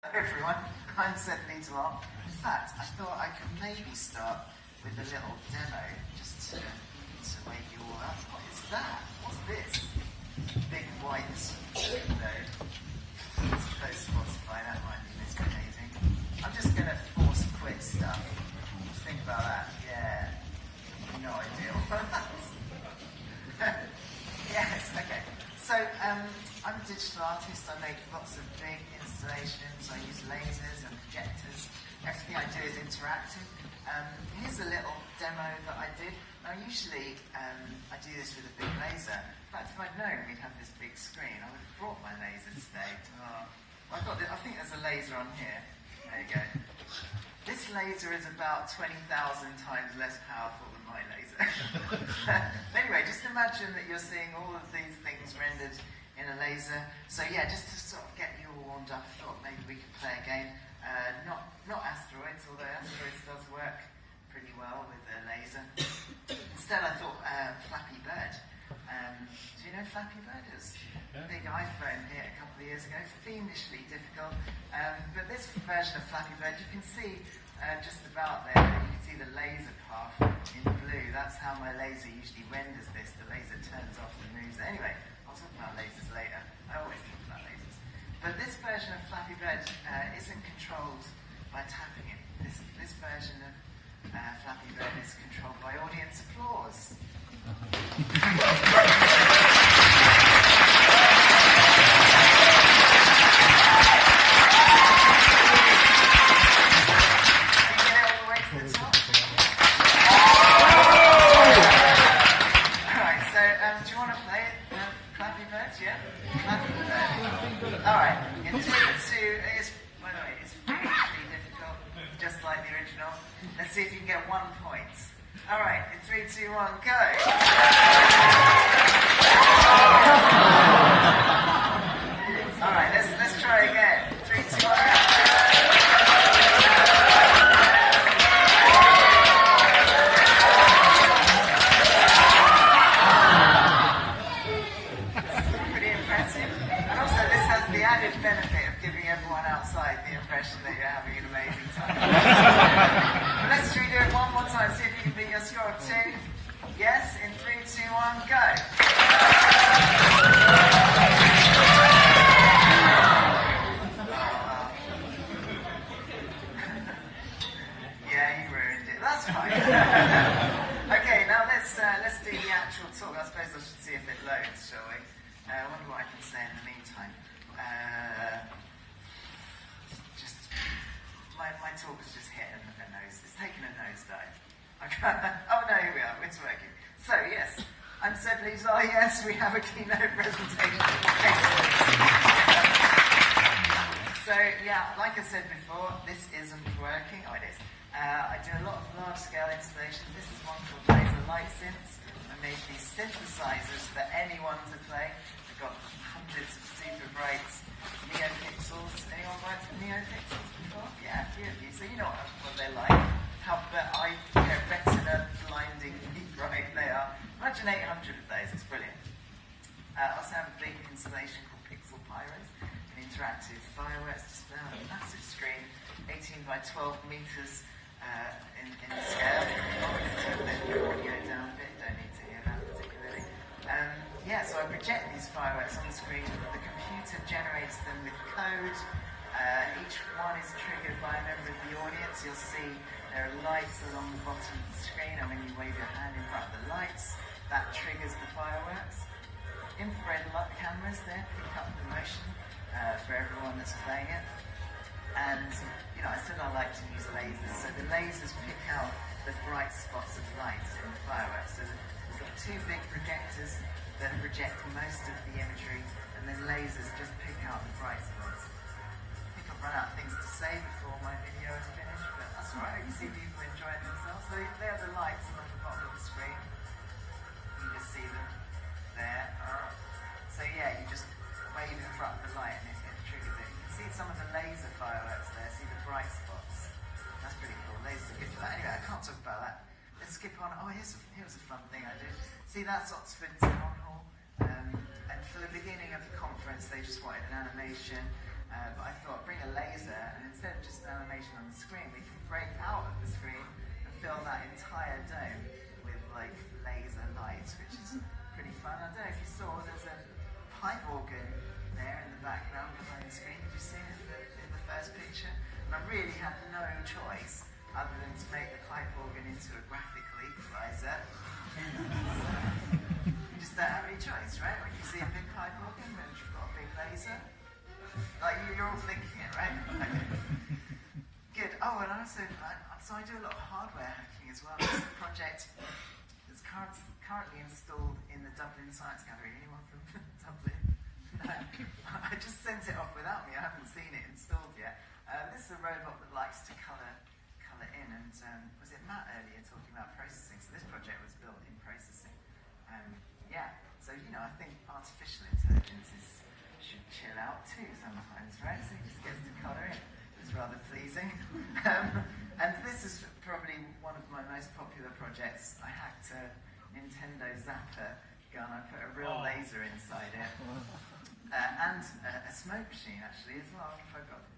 Hello everyone, I'm Seb Lee-Delisle. In fact, I thought I could maybe start with a little demo just to wake you all up. What is that? What's this? Big white window. Suppose Spotify, that might be misbehaving. I'm just going to force quit stuff. Just think about that. Yeah, no idea what that's. Yes, okay. So, I'm a digital artist. I make lots of big installations. I use lasers and projectors. Everything I do is interactive. Here's a little demo that I did. Now, usually, I do this with a big laser. In fact, if I'd known we'd have this big screen, I would have brought my laser today. I think there's a laser on here. There you go. This laser is about 20,000 times less powerful than my laser. Anyway, just imagine that you're seeing all of these things rendered in a laser. So yeah, just to sort of get you all warmed up, I thought maybe we could play a game. Not asteroids, although asteroids does work pretty well with a laser. Instead, I thought Flappy Bird. Do you know Flappy Bird? It was a big iPhone hit a couple of years ago, fiendishly difficult. But this version of Flappy Bird, you can see just about there, you can see the laser path in blue. That's how my laser usually renders this. The laser turns off and moves. Anyway, I'll talk about lasers later. I always talk about lasers. But this version of Flappy Bird isn't controlled by tapping it. This version of Flappy Bird is controlled by audience applause. Alright, in 3, 2, by the way, it's really difficult, just like the original. Let's see if you can get 1 point. Alright, in 3, 2, 1, go! Alright, let's try again. 3, 2, 1, go! The added benefit of giving everyone outside the impression that you're having an amazing time. But let's redo it one more time, see if you can beat your score of 2. Yes, in 3, 2, 1, go! Yeah, you ruined it. That's fine. Okay, now let's do the actual talk. I suppose I should see if it loads, shall we? I wonder what I can say in the meantime. My talk has just hit a nose. It's taken a nosedive. Oh no, here we are. It's working. So yes, I'm Seb Lee-Delisle. Yes, we have a keynote presentation. So yeah, like I said before, this isn't working. Oh, it is. I do a lot of large-scale installations. This is one called Laser Light Synths. I made these synthesizers for anyone to play. I've got hundreds of super bright NeoPixels. Anyone worked with NeoPixels before? Yeah, a few of you. So you know what they're like. They're retina blindingly bright they are. Imagine 800 of those. It's brilliant. I also have a big installation called Pixel Pyros, an interactive fireworks display on a massive screen, 18 by 12 meters in scale. I'll turn the audio down a bit. Don't need to hear that particularly. So I project these fireworks on the screen. The computer generates them with code. Each one is triggered by a member of the audience. You'll see there are lights along the bottom of the screen, and when you wave your hand in front of the lights, that triggers the fireworks. Infrared cameras there pick up the motion for everyone that's playing it. And, I said I like to use lasers. So the lasers pick out the bright spots of light in the fireworks. So we've got 2 big projectors that project most of the imagery, and then lasers just pick out the bright spots. I think I've run out of things to say before my video is finished, but that's alright. You see people enjoying themselves. So they're the lights along the bottom of the screen. You just see them there. So yeah, you just wave in front of the light and it triggers it. You can see some of the laser fireworks there. See the bright spots. That's pretty cool. Lasers are good for that. Anyway, I can't talk about that. Let's skip on. Oh, here's a fun thing I did. See, that's Oxford Town Hall. And for the beginning of the conference, they just wanted an animation. but I thought, bring a laser, and instead of just an animation on the screen, we can break out of the screen and fill that entire dome with like laser lights, which is pretty fun. I don't know if you saw, there's a pipe organ there in the background behind the screen. Did you see it in the first picture? And I really had no choice other than to make the pipe organ into a graphical equalizer. You just don't have any choice, right? When you see a big pipe organ and you've got a big laser, like you're all thinking it, right? Okay. Good. Oh, and also, so I do a lot of hardware hacking as well. This is a project that's currently installed in the Dublin Science Gallery. Anyone from Dublin? No. I just sent it off without me. I haven't seen it installed yet. This is a robot that likes to colour in, and was it Matt earlier talking about processing? So this project was built in processing. Yeah, so I think artificial intelligence should chill out too sometimes, right? So he just gets to colour in. It's rather pleasing. And this is probably one of my most popular projects. I hacked a Nintendo Zapper gun. I put a real laser inside it. And a smoke machine actually as well.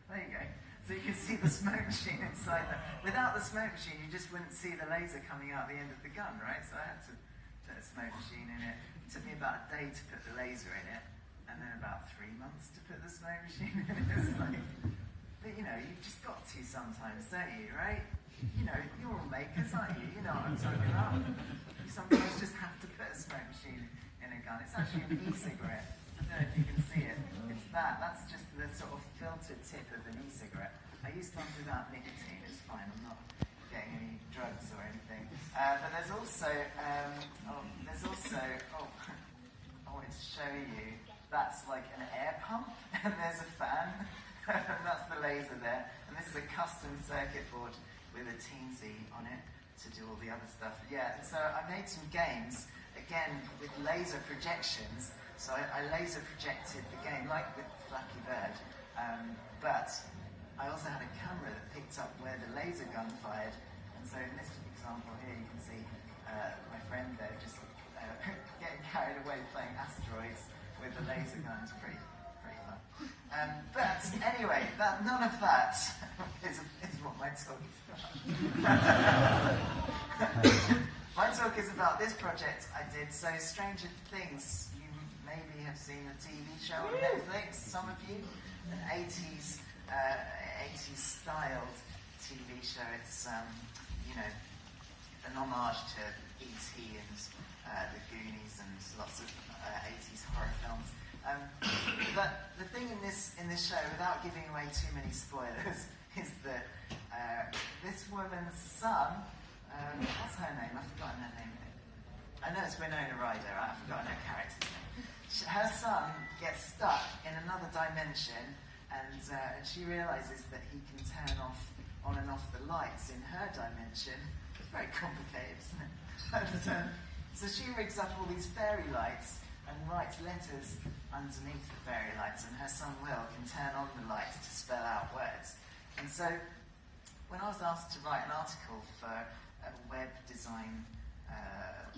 There you go. So you can see the smoke machine inside there. Without the smoke machine, you just wouldn't see the laser coming out the end of the gun, right? So I had to put a smoke machine in it. It took me about a day to put the laser in it, and then about 3 months to put the smoke machine in it. It's like, but you've just got to sometimes, don't you, right? You're all makers, aren't you? You know what I'm talking about. You sometimes just have to put a smoke machine in a gun. It's actually an e-cigarette. I don't know if you can see it. It's that. That's just the sort of filtered tip of an e-cigarette. I used one without nicotine. It's fine. I'm not getting any drugs or anything. But there's also, I wanted to show you. That's like an air pump, and there's a fan, and that's the laser there. And this is a custom circuit board with a Teensy on it to do all the other stuff. Yeah. And so I made some games again with laser projections. So I laser projected the game, like with Flappy Bird, but I also had a camera that picked up where the laser gun fired. And so in this example here, you can see my friend there just getting carried away playing asteroids with the laser gun. It's pretty fun. But anyway, none of that is what my talk is about. My talk is about this project I did. So Stranger Things. Maybe have seen a TV show on Netflix, some of you, an 80s styled TV show. It's an homage to E.T. and the Goonies and lots of 80s horror films. But the thing in this show, without giving away too many spoilers, is that this woman's son, what's her name? I've forgotten her name. I know it's Winona Ryder. I've forgotten her character's name. Her son gets stuck in another dimension, and she realises that he can turn on and off the lights in her dimension. It's very complicated, isn't it? So she rigs up all these fairy lights and writes letters underneath the fairy lights, and her son Will can turn on the lights to spell out words. And so when I was asked to write an article for a web design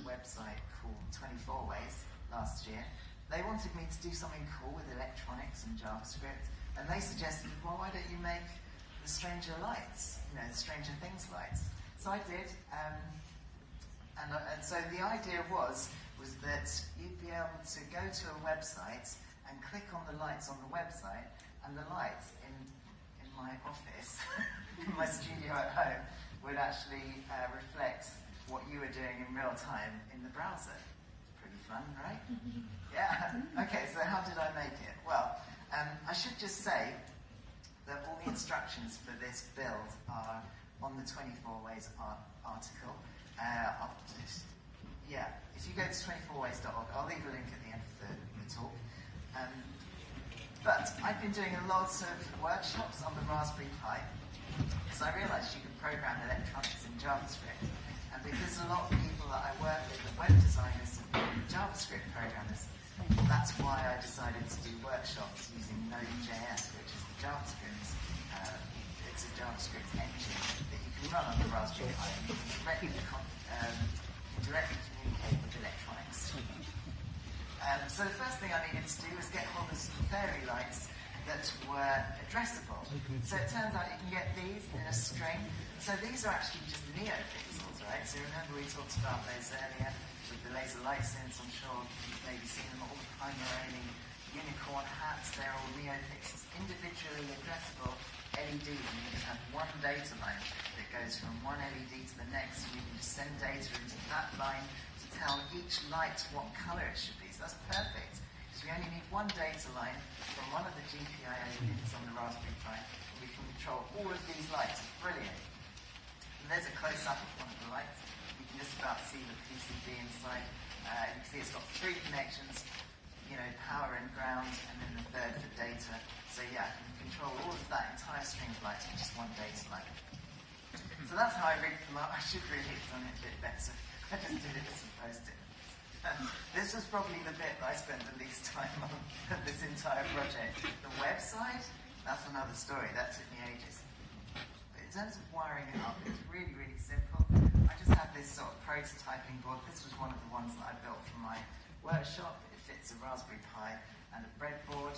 website called 24 Ways last year, they wanted me to do something cool with electronics and JavaScript, and they suggested, well, why don't you make the Stranger Lights, the Stranger Things lights? So I did, and so the idea was that you'd be able to go to a website and click on the lights on the website, and the lights in my office, in my studio at home, would actually reflect what you were doing in real time in the browser. Pretty fun, right? Yeah. Okay, so how did I make it? Well, I should just say that all the instructions for this build are on the 24 Ways article. If you go to 24ways.org, I'll leave a link at the end of the talk. But I've been doing a lot of workshops on the Raspberry Pi, because I realised you can program electronics in JavaScript. And because a lot of people that I work with are web designers and JavaScript programmers, that's why I decided to do workshops using Node.js, which is the JavaScript. It's a JavaScript engine that you can run on the Raspberry Pi, and you can directly communicate with electronics. So the first thing I needed to do was get hold of some fairy lights that were addressable. So it turns out you can get these in a string. So these are actually just neopixels, right? So remember we talked about those earlier with the laser light synths. I'm sure you've maybe seen them all the time. They're owning unicorn hats. They're all neopixels, individually addressable LED. And you just have one data line that goes from one LED to the next, and you can just send data into that line to tell each light what color it should be. So that's perfect. We only need one data line from one of the GPIO units on the Raspberry Pi, and we can control all of these lights. It's brilliant. And there's a close-up of one of the lights. You can just about see the PCB inside. You can see it's got 3 connections, power and ground, and then the third for data. So yeah, you can control all of that entire string of lights with just one data line. So that's how I rigged them up. I should really have done it a bit better. I just did it with some post-it. This was probably the bit that I spent the least time on this entire project. The website, that's another story. That took me ages. But in terms of wiring it up, it's really, really simple. I just had this sort of prototyping board. This was one of the ones that I built for my workshop. It fits a Raspberry Pi and a breadboard.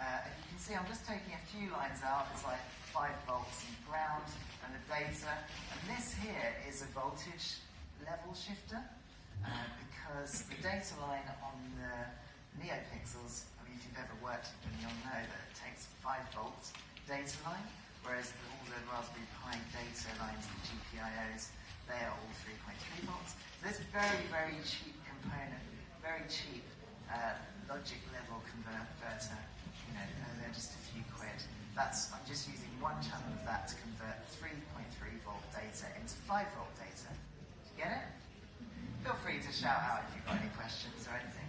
And you can see I'm just taking a few lines out. It's like 5 volts in ground and the data. And this here is a voltage level shifter. Because the data line on the neopixels, I mean, if you've ever worked with them, you'll know that it takes 5 volts data line, whereas all the Raspberry Pi data lines, the GPIOs, they are all 3.3 volts. So this very, very cheap component, very cheap logic level converter, they're just a few quid. I'm just using one channel of that to convert 3.3 volt data into 5 volt data. Did you get it? Feel free to shout out if you've got any questions or anything.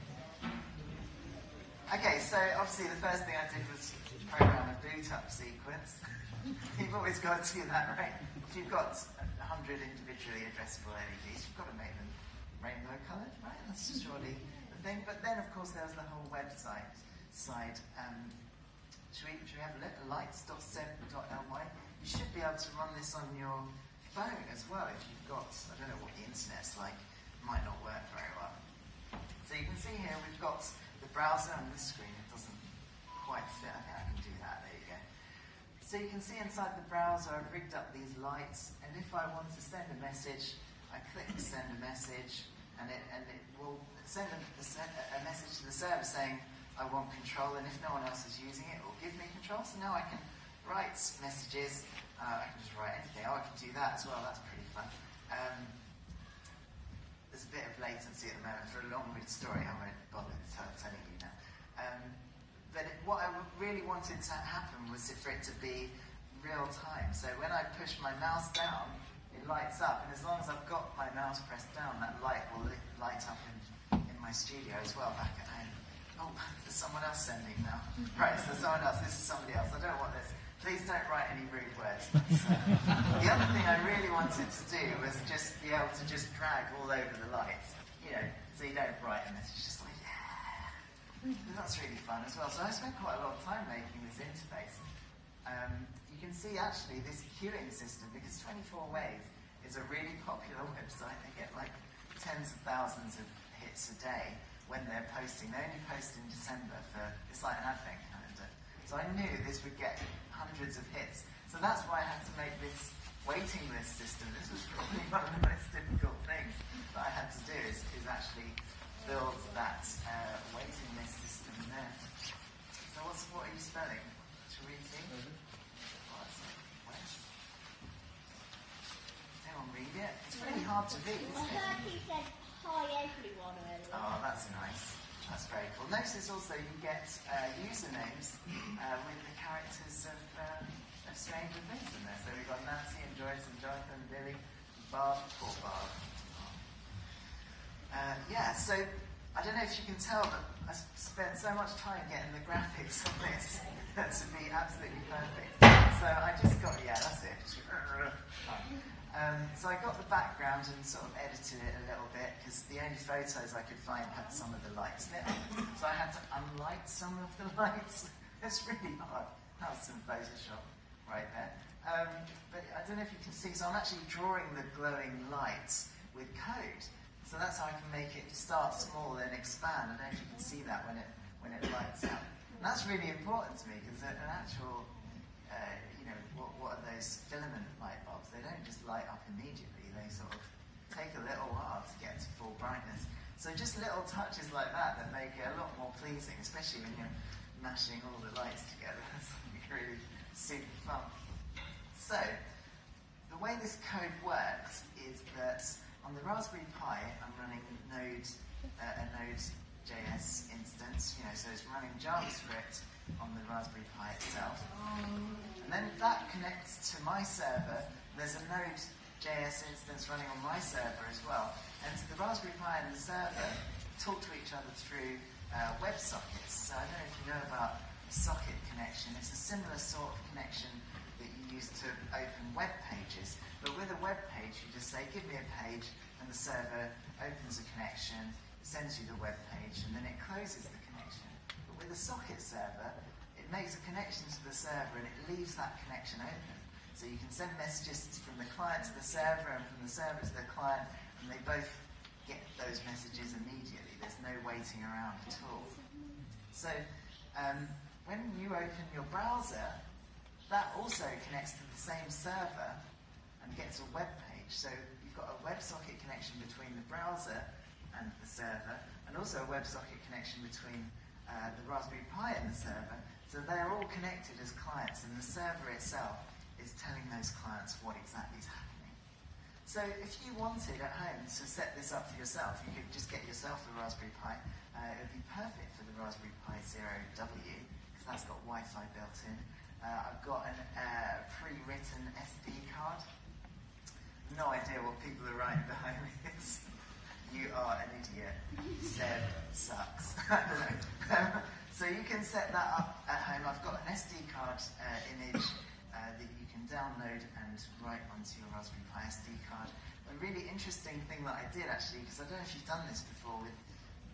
Okay, so obviously the first thing I did was program a boot-up sequence. You've always got to do that, right? If you've got 100 individually addressable LEDs, you've got to make them rainbow coloured, right? That's surely the thing. But then, of course, there was the whole website side. Should we have a look? lights.seb.ly. You should be able to run this on your phone as well if you've got, I don't know what the internet's like. Might not work very well. So you can see here we've got the browser on the screen. It doesn't quite fit. I think I can do that. There you go. So you can see inside the browser I've rigged up these lights, and if I want to send a message, I click send a message, and it will send a message to the server saying I want control, and if no one else is using it, it will give me control. So now I can write messages. I can just write anything. I can do that as well. That's pretty fun. There's a bit of latency at the moment for a long-winded story. I won't bother telling you now. But what I really wanted to happen was for it to be real time. So when I push my mouse down, it lights up. And as long as I've got my mouse pressed down, that light will light up in my studio as well back at home. Oh, there's someone else sending now. Right, so someone else. This is somebody else. I don't want this. Please don't write any rude words. The other thing I really wanted to do was just be able to just drag all over the lights, so you don't write a message, just like, yeah. And that's really fun as well. So I spent quite a lot of time making this interface. You can see actually this queuing system, because 24 Ways is a really popular website. They get like tens of thousands of hits a day when they're posting. They only post in December it's like an advent calendar. So I knew this would get hundreds of hits. So that's why I had to make this waiting list system. This was probably one of the most difficult things that I had to do is actually build that waiting list system there. So what are you spelling? Shall we see? Anyone read it? It's really hard to read, isn't it? I heard he said hi everyone earlier. Oh, that's nice. That's very cool. Notice also you get usernames with the characters of Stranger Things in there. So we've got Nancy and Joyce and Jonathan and Billy, Barb, poor Barb. So I don't know if you can tell, but I spent so much time getting the graphics on this to be absolutely perfect. So I just got, that's it. So I got the background and sort of edited it a little bit because the only photos I could find had some of the lights in it. So I had to unlight some of the lights. It's really hard. That was some Photoshop right there. But I don't know if you can see, so I'm actually drawing the glowing lights with code. So that's how I can make it start small and expand. I don't know if you can see that when it lights up. And that's really important to me because an actual, what are those filament light bulbs? They don't just light up immediately. They sort of take a little while to get to full brightness. So just little touches like that make it a lot more pleasing, especially when you're mashing all the lights together. That's really super fun. So the way this code works is that on the Raspberry Pi, I'm running a Node.js instance, so it's running JavaScript on the Raspberry Pi itself. And then that connects to my server. There's a Node.js instance running on my server as well. And so the Raspberry Pi and the server talk to each other through WebSockets. So I don't know if you know about a socket connection. It's a similar sort of connection that you use to open web pages. But with a web page, you just say, give me a page, and the server opens a connection, sends you the web page, and then it closes the connection. But with a socket server, it makes a connection to the server, and it leaves that connection open. So you can send messages from the client to the server, and from the server to the client, and they both get those messages immediately. There's no waiting around at all. So when you open your browser, that also connects to the same server and gets a web page. So you've got a WebSocket connection between the browser and the server, and also a WebSocket connection between the Raspberry Pi and the server. So they're all connected as clients, and the server itself is telling those clients what exactly is happening. So if you wanted at home to set this up for yourself, you could just get yourself a Raspberry Pi. It would be perfect for the Raspberry Pi Zero W, because that's got Wi-Fi built in. I've got a pre-written SD card. No idea what people are writing behind me. You are an idiot. Seb sucks. I don't know. So you can set that up at home. I've got an SD card image that you can download and write onto your Raspberry Pi SD card. A really interesting thing that I did actually, because I don't know if you've done this before with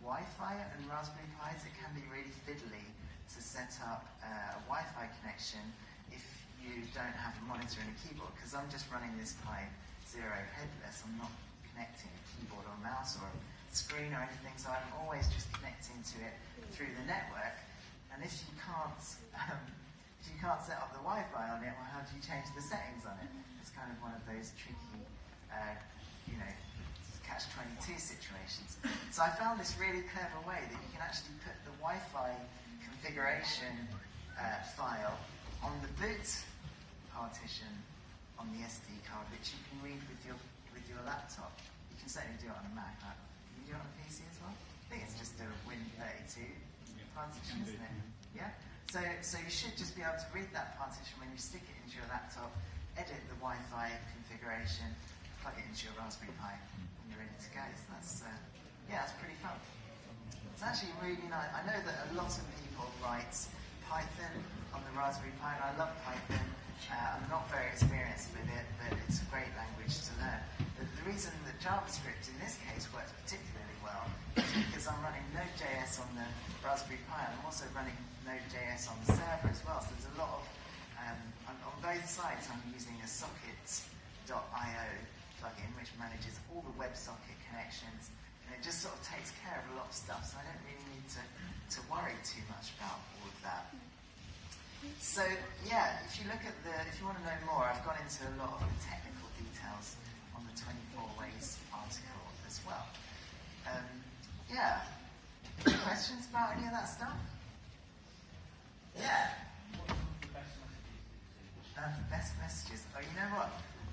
Wi-Fi and Raspberry Pis, it can be really fiddly to set up a Wi-Fi connection if you don't have a monitor and a keyboard, because I'm just running this Pi Zero headless. I'm not connecting a keyboard or a mouse or a screen or anything, so I'm always just connecting to it through the network. And if you can't set up the Wi-Fi on it, well, how do you change the settings on it? It's kind of one of those tricky, catch-22 situations. So I found this really clever way that you can actually put the Wi-Fi configuration file on the boot partition on the SD card, which you can read with your laptop. You can certainly do it on a Mac. Can you do it on a PC as well? I think it's just a Win32 partition, isn't it? Yeah? So you should just be able to read that partition when you stick it into your laptop, edit the Wi-Fi configuration, plug it into your Raspberry Pi, and you're ready to go. So that's pretty fun. It's actually really nice. I know that a lot of people write Python on the Raspberry Pi, and I love Python. I'm not very experienced with it, but it's a great language to learn. But the reason that JavaScript in this case works particularly well is because I'm running Node.js on the Raspberry Pi, and I'm also running Node.js on the server as well. So there's a lot of, on both sides I'm using a socket.io plugin which manages all the WebSocket connections, and it just sort of takes care of a lot of stuff, so I don't really need to worry too much about all of that. So yeah, if you want to know more, I've gone into a lot of the technical details on the 24 Ways article as well. Any questions about any of that stuff? Yeah. Best messages. Oh, you know what?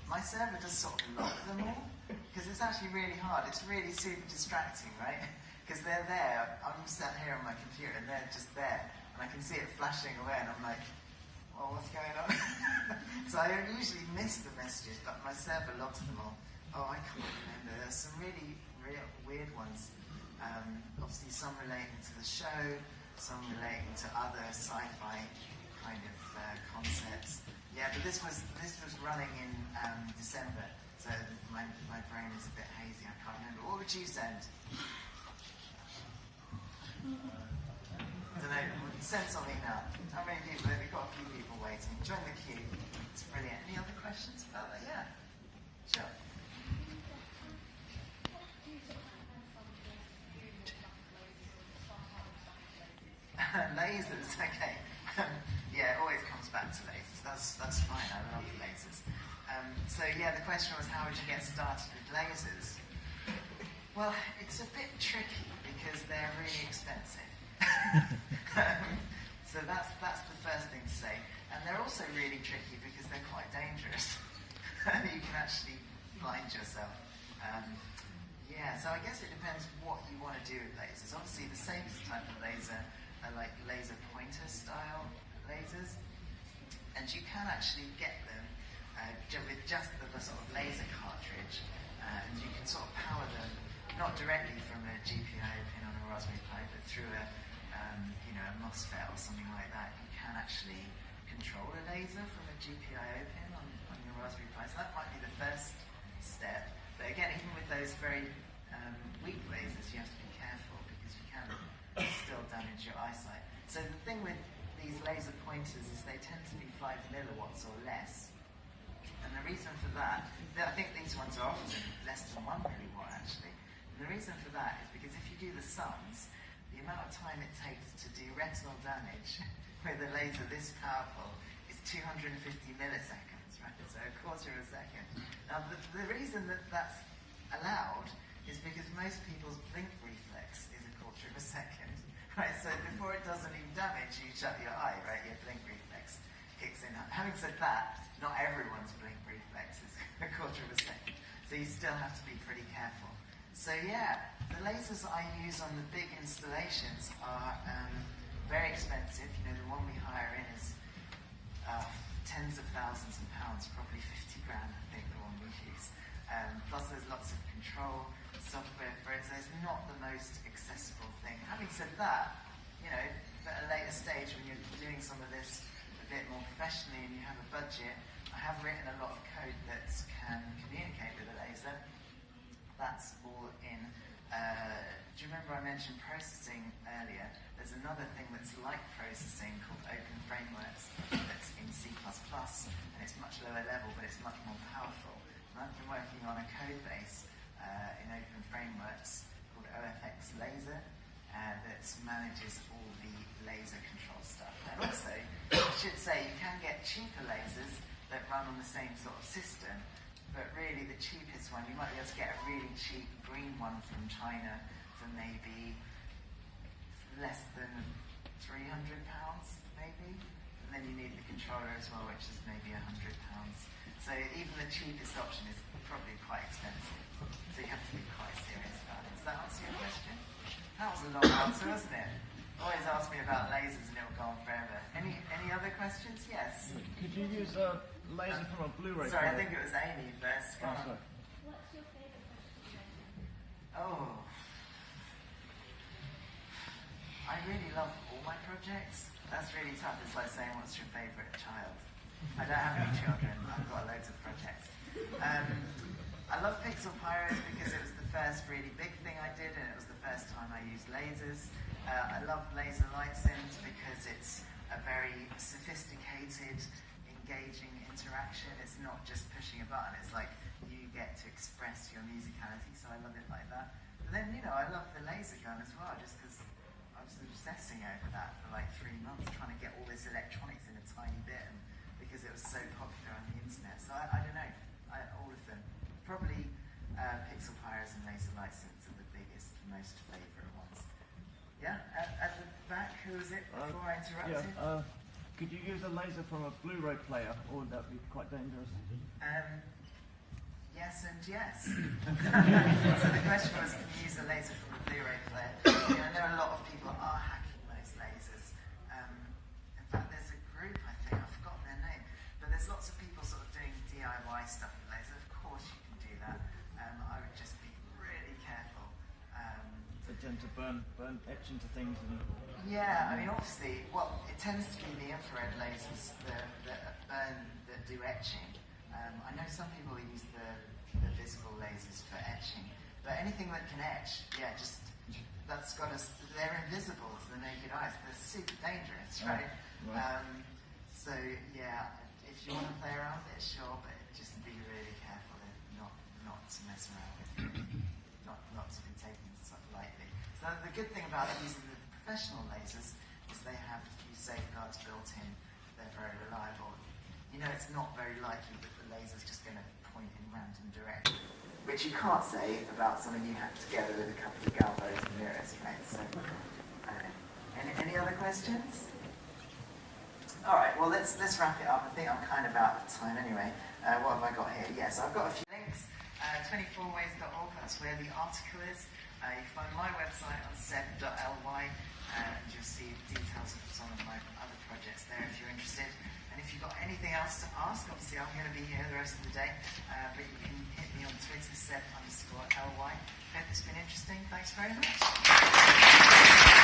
My server does sort of lock them all, because it's actually really hard. It's really super distracting, right? Because they're there. I'm sat here on my computer, and they're just there. And I can see it flashing away, and I'm like, well, what's going on? So I usually miss the messages, but my server logs them all. Oh, I can't remember. There's some really weird ones. Obviously, some relating to the show, some relating to other sci-fi kind of concepts. Yeah, but this was running in December, so my brain is a bit hazy. I can't remember. What would you send? I don't know. Send something now. How many people? We've got a few people waiting. Join the queue. It's brilliant. Any other questions about that? Yeah. Sure. Lasers, okay. Yeah, it always comes back to lasers. That's fine, I love lasers. So yeah, the question was how would you get started with lasers? Well, it's a bit tricky because they're really expensive. So that's the first thing to say. And they're also really tricky because they're quite dangerous. You can actually blind yourself. Yeah, so I guess it depends what you want to do with lasers. Obviously, the safest type of laser are like laser pointer style lasers. And you can actually get them with just the sort of laser cartridge. And you can sort of power them, not directly from a GPIO pin on a Raspberry Pi, but through a MOSFET or something like that. You can actually control a laser from a GPIO pin on your Raspberry Pi. So that might be the first step. But again, even with those very weak lasers, you have to be careful because you can still damage your eyesight. So the thing with these laser pointers is they tend to be 5 milliwatts or less. And the reason for that, I think these ones are often less than 1 milliwatt actually. And the reason for that is because if you do the sums, the amount of time it takes to do retinal damage with a laser this powerful is 250 milliseconds, right? So a quarter of a second. Now the reason that that's allowed is because most people's blink reflex is a quarter of a second, right? So before it does any damage, you shut your eye, right? Your blink reflex kicks in. Having said that, not everyone's blink reflex is a quarter of a second. So you still have to be pretty careful. So yeah, the lasers I use on the big installations are very expensive. You know, the one we hire in is tens of thousands of pounds, probably 50 grand, I think, the one we use. Plus there's lots of control software for it, so it's not the most accessible thing. Having said that, you know, at a later stage when you're doing some of this a bit more professionally and you have a budget, I have written a lot of code that can communicate with a laser. That's all in. Do you remember I mentioned processing earlier? There's another thing that's like processing called Open Frameworks that's in C++, and it's much lower level, but it's much more powerful. And I've been working on a code base in Open Frameworks called OFX Laser that manages all the laser control stuff. And also, I should say, you can get cheaper lasers that run on the same sort of system, but really the cheapest one, you might be able to get a really cheap green one from China for maybe less than £300, maybe. And then you need the controller as well, which is maybe £100. So even the cheapest option is probably quite expensive. So you have to be quite serious about it. Does that answer your question? That was a long answer, wasn't it? Always ask me about lasers and it'll go on forever. Any other questions? Yes. Could you use a laser from a Blu-ray Sorry, I player? think it was Amy first. Go on. What's your favourite question? Oh. I really love all my projects. That's really tough. It's like saying, what's your favourite child? I don't have any children. I've got loads of projects. I love Pixel Pyros because it was the first really big thing I did and it was the first time I used lasers. I love Laser Light Sims because it's a very sophisticated, engaging interaction. It's not just pushing a button. It's like you get to express your musicality, so I love it like that. But then, you know, I love the laser gun as well, just because I was obsessing over that for like 3 months, trying to get all this electronics in a tiny bit, and because it was so popular on the internet. So I don't know, all of them. Probably Pixel Pyros and Laser Light Sims are the biggest, most favourite ones. Yeah, at the back, who was it before I interrupted? Yeah, could you use a laser from a Blu-ray player, or would that be quite dangerous? Yes and yes. So the question was, can you use a laser from a Blu-ray player? You know, I know a lot of people are hacking those lasers. In fact, there's a group, I think, I've forgotten their name, but there's lots of people sort of doing DIY stuff with lasers. Of course you can do that. I would just be really careful. They tend to burn, etch into things. And Yeah, I mean, obviously, well, it tends to be the infrared lasers that do etching. I know some people use the visible lasers for etching, but anything that can etch, yeah, they're invisible to the naked eye, so they're super dangerous, right? Right. So, yeah, if you want to play around with it, sure, but just be really careful not to mess around with it, not to be taken so lightly. So the good thing about using the professional lasers is they you know it's not very likely that the laser's just going to point in random direction. Which you can't say about something you hacked together with a couple of galvos and mirrors, right? So, any other questions? All right, well, let's wrap it up. I think I'm kind of out of time anyway. What have I got here? Yes, I've got a few links. 24ways.org, that's where the article is. You find my website on seb.ly, and you'll see details of some of my other projects there if you're interested. And if you've got anything else to ask, obviously I'm going to be here the rest of the day, but you can hit me on Twitter, seb_ly. Hope it's been interesting. Thanks very much.